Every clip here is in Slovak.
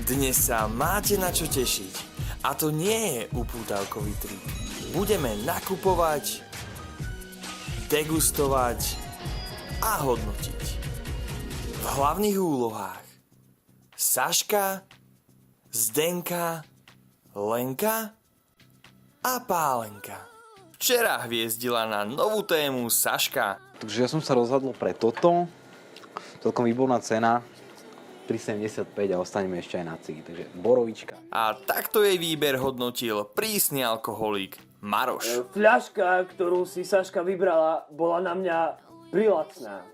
Dnes sa máte na čo tešiť. A to nie je upútavkový trip. Budeme nakupovať, degustovať a hodnotiť. V hlavných úlohách Saška, Zdenka, Lenka a Pálenka. Včera hviezdila na novú tému Saška. Takže ja som sa rozhodol pre toto. Celkom výborná cena. 3,75 a ostaneme ešte aj na cigy. Takže borovička. A takto jej výber hodnotil prísny alkoholík Maroš. Fľaška, ktorú si Saška vybrala, bola na mňa prilacná.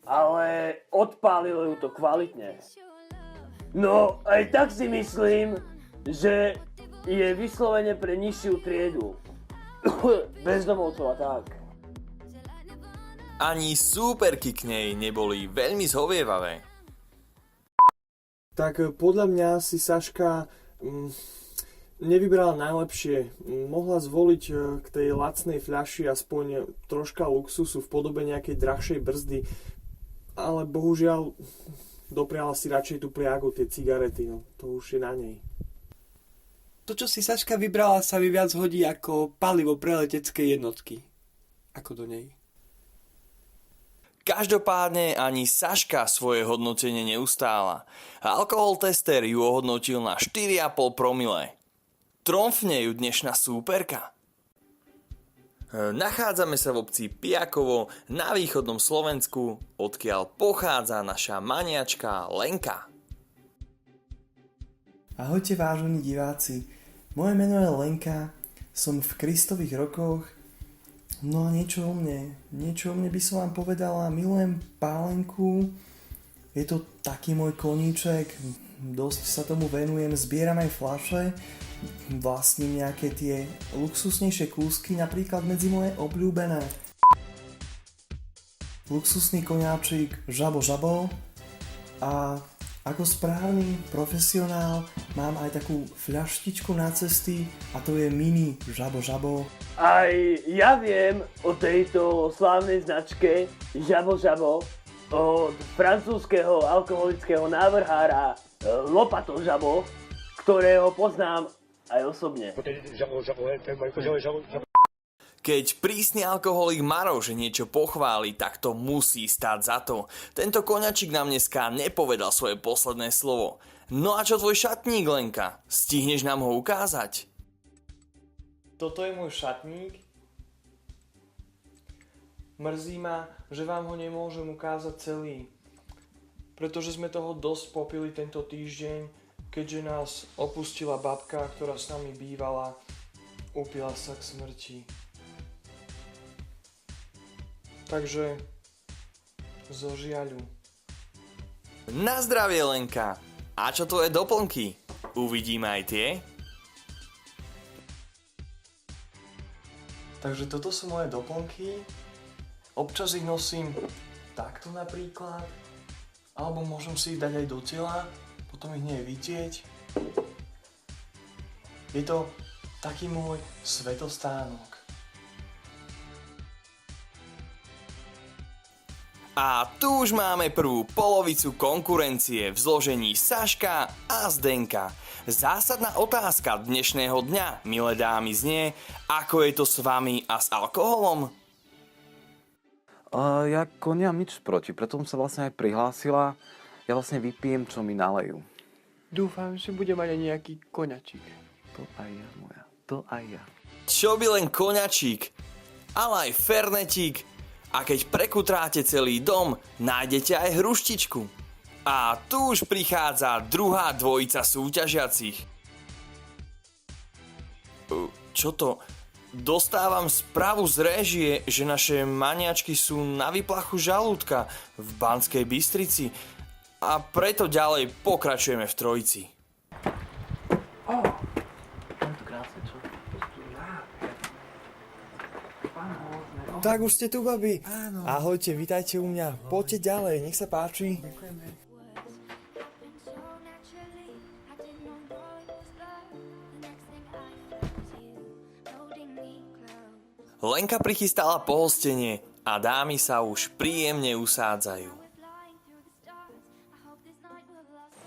Ale odpálilo ju to kvalitne. No, aj tak si myslím, že je vyslovene pre nižšiu triedu. Bezdomovcov a tak. Ani súperky k nej neboli veľmi zhovievavé. Tak podľa mňa si Saška nevybrala najlepšie. Mohla zvoliť k tej lacnej fľaši aspoň troška luxusu v podobe nejakej drahšej brzdy, ale bohužiaľ dopriala si radšej tú priagu, tie cigarety, no to už je na nej. To, čo si Saška vybrala, sa mi viac hodí ako palivo pre letecké jednotky. Ako do nej. Každopádne ani Saška svoje hodnotenie neustála. Alkohol tester ju ohodnotil na 4,5 promile. Tromfne ju dnešná súperka. Nachádzame sa v obci Pijakovo na východnom Slovensku, odkiaľ pochádza naša maniačka Lenka. Ahojte vážení diváci, moje meno je Lenka, som v Kristových rokoch. No a niečo o mne by som vám povedala, milujem Pálenku, je to taký môj koníček, dosť sa tomu venujem, zbieram aj fľaše, vlastním nejaké tie luxusnejšie kúsky, napríklad medzi moje obľúbené. Luxusný koňáčik Žabo Žabo a ako správny profesionál mám aj takú fľaštičku na cesty a to je mini Žabo Žabo. Aj ja viem o tejto slávnej značke Žabo Žabo od francúzskeho alkoholického návrhára Lopato Žabo, ktorého poznám aj osobne. Keď prísny alkoholík Maroš niečo pochváli, tak to musí stáť za to. Tento koňačik nám dneska nepovedal svoje posledné slovo. No a čo tvoj šatník, Lenka? Stihneš nám ho ukázať? Toto je môj šatník. Mrzí ma, že vám ho nemôžem ukázať celý. Pretože sme toho dosť popili tento týždeň, keďže nás opustila babka, ktorá s nami bývala, upila sa k smrti. Takže zo žiaľu. Na zdravie, Lenka! A čo tvoje doplnky? Uvidíme aj tie? Takže toto sú moje doplnky. Občas ich nosím takto napríklad. Alebo môžem si ich dať aj do tela. Potom ich nie je vidieť. Je to taký môj svetostánok. A tu už máme prvú polovicu konkurencie v zložení Saška a Zdenka. Zásadná otázka dnešného dňa, milé dámy, znie, ako je to s vami a s alkoholom? Ja nemám nič proti, preto som sa vlastne aj prihlásila. Ja vlastne vypijem, čo mi nalejú. Dúfam, že bude mať aj nejaký koňačik. To aj ja, moja, to aj ja. Čo by len koňačík, ale aj fernetík. A keď prekutráte celý dom, nájdete aj hruštičku. A tu už prichádza druhá dvojica súťažiacich. Čo to? Dostávam správu z réžie, že naše maniačky sú na výplachu žalúdka v Banskej Bystrici a preto ďalej pokračujeme v trojici. Tak už ste tu, babi. Áno. Ahojte, vítajte u mňa. Poďte ďalej, nech sa páči. Lenka prichystala pohostenie a dámy sa už príjemne usádzajú.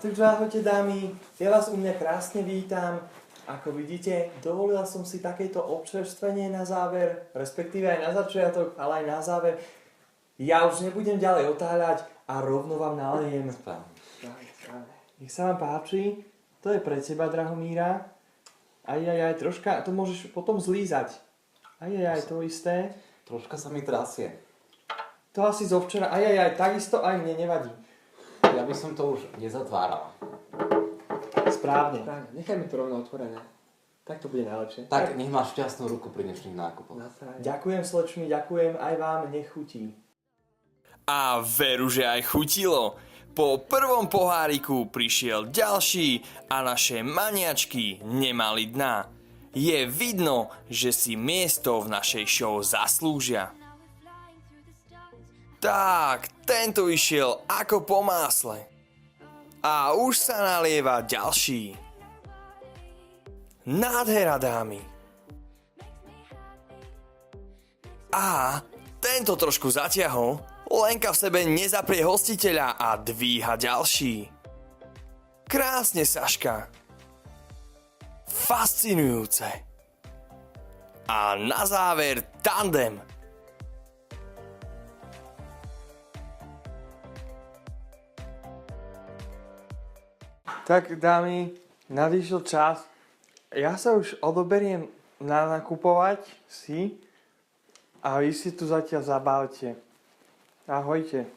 Takže ahojte dámy, ja vás u mňa krásne vítam. Ako vidíte, dovolila som si takéto občerstvenie na záver, respektíve aj na začiatok, ale aj na záver. Ja už nebudem ďalej otáľať a rovno vám nalejem. Nech sa vám páči, to je pre teba, Drahomíra. Aj, troška, to môžeš potom zlízať. Aj, to isté. Troška sa mi trasie. To asi zo včera, aj, takisto aj mne nevadí. Ja by som to už nezatvárala. Správne. Nechajme to rovno otvorené. Tak to bude najlepšie. Tak, nech máš šťastnú ruku pri dnešných nákupoch. Ďakujem slečmi, ďakujem, aj vám, nech chutí. A veru, že aj chutilo. Po prvom poháriku prišiel ďalší a naše maniačky nemali dna. Je vidno, že si miesto v našej show zaslúžia. Tak, tento išiel ako po másle. A už sa nalieva ďalší. Nádhera, dámy. A tento trošku zatiahol. Lenka v sebe nezaprie hostiteľa a dvíha ďalší. Krásne, Saška. Fascinujúce. A na záver tandem. Tak dámy, nadišiel čas. Ja sa už odoberiem nakupovať si a vy si tu zatiaľ zabavte. Ahojte.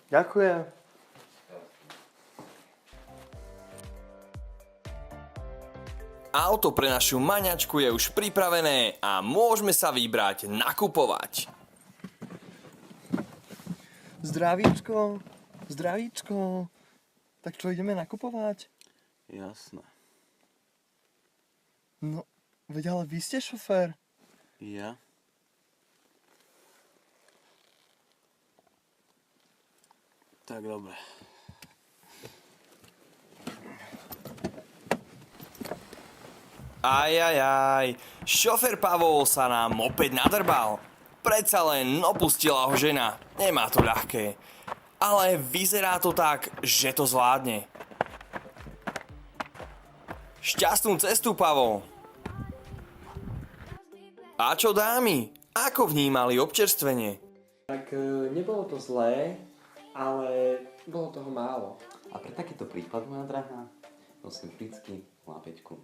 Ďakujem. Auto pre našu maňačku je už pripravené a môžeme sa vybrať nakupovať. Zdravíčko. Tak čo, ideme nakupovať? Jasné. No, veď ale vy ste šofér. Ja? Tak dobre. Ajajaj, šofér Pavol sa nám opäť nadrbal. Predsa len opustila ho žena, nemá to ľahké. Ale vyzerá to tak, že to zvládne. Šťastnú cestu, Pavol. A čo dámy? Ako vnímali občerstvenie? Tak nebolo to zlé, ale bolo toho málo. A pre takýto prípad, moja drahá, nosím vždycky lápeťku.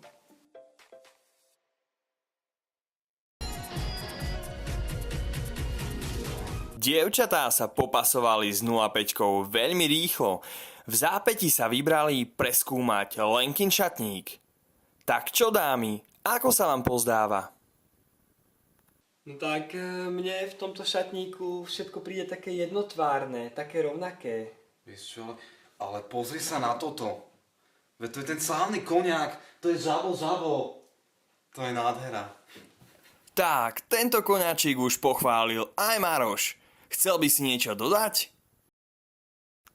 Dievčatá sa popasovali s 05 veľmi rýchlo. V zápäti sa vybrali preskúmať Lenkin šatník. Tak čo dámy, ako sa vám pozdáva? No tak mne v tomto šatníku všetko príde také jednotvárne, také rovnaké. Vieš čo, ale pozri sa na toto. Veď to je ten slávny koniak, to je Žabo. To je nádhera. Tak, tento koňačík už pochválil aj Maroš. Chcel by si niečo dodať?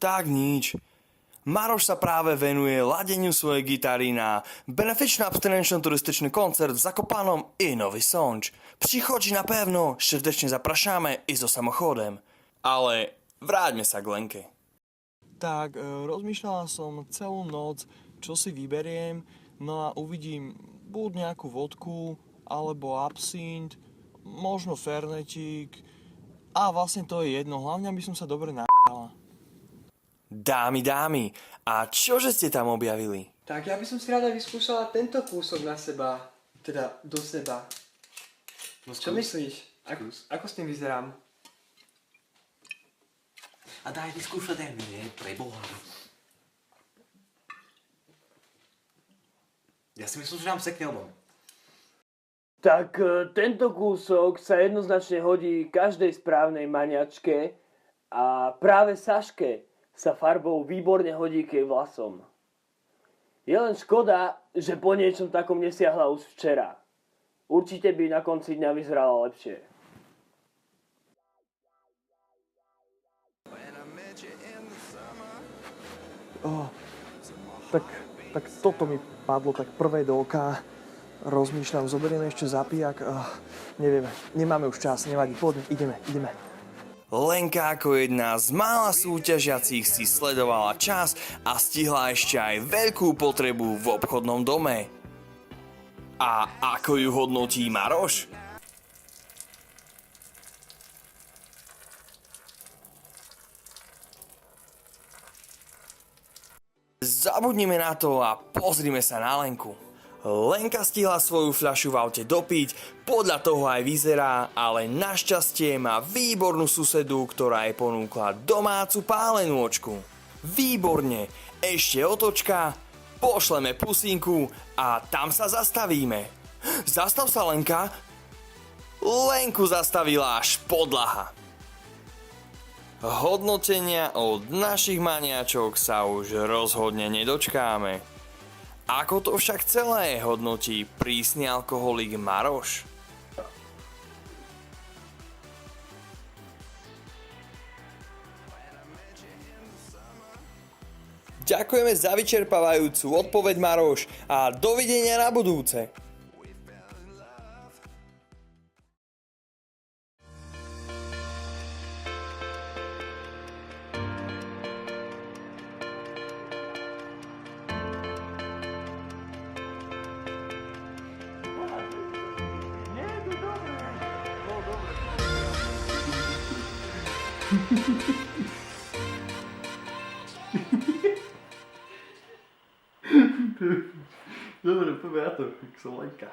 Tak nič. Maroš sa práve venuje ladeniu svojej gitary na benefičný abstinenčný turističný koncert v Zakopanom i Nový Sonč. Přichoďte napevno, srdečne zaprašáme i so samochodem. Ale vráťme sa k Lenke. Tak, rozmýšľala som celú noc, čo si vyberiem, no a uvidím buď nejakú vodku, alebo absint, možno fernetík, a vlastne to je jedno, hlavne aby som sa dobre na***ala. Dámy, a čože ste tam objavili? Tak ja by som si rada vyskúšala tento kúsok na seba, teda do seba. No Čo myslíš? Ako s tým vyzerám? A daj vyskúšať aj mne, preboha. Ja si myslím, že nám sekne obom. Tak tento kúsok sa jednoznačne hodí každej správnej maniačke a práve Saške sa farbou výborne hodí k jej vlasom. Je len škoda, že po niečom takom nesiahla už včera. Určite by na konci dňa vyzerala lepšie. Tak toto mi padlo tak prvé do oka. Rozmýšľam, zoberieme ešte zapijak. Neviem, nemáme už čas, nevadí, poďme, ideme. Lenka ako jedna z mála súťažiacich si sledovala čas a stihla ešte aj veľkú potrebu v obchodnom dome. A ako ju hodnotí Maroš? Zabudnime na to a pozrime sa na Lenku. Lenka stihla svoju fľašu v aute dopiť, podľa toho aj vyzerá, ale našťastie má výbornú susedu, ktorá jej ponúkla domácu pálenôčku. Výborne, ešte otočka, pošleme pusinku a tam sa zastavíme. Zastav sa, Lenka. Lenku zastavila až podlaha. Hodnotenia od našich maniačok sa už rozhodne nedočkáme. Ako to však celé hodnotí prísny alkoholik Maroš? Ďakujeme za vyčerpávajúcu odpoveď, Maroš, a dovidenia na budúce. Dobre, poďme na to, som Lenka.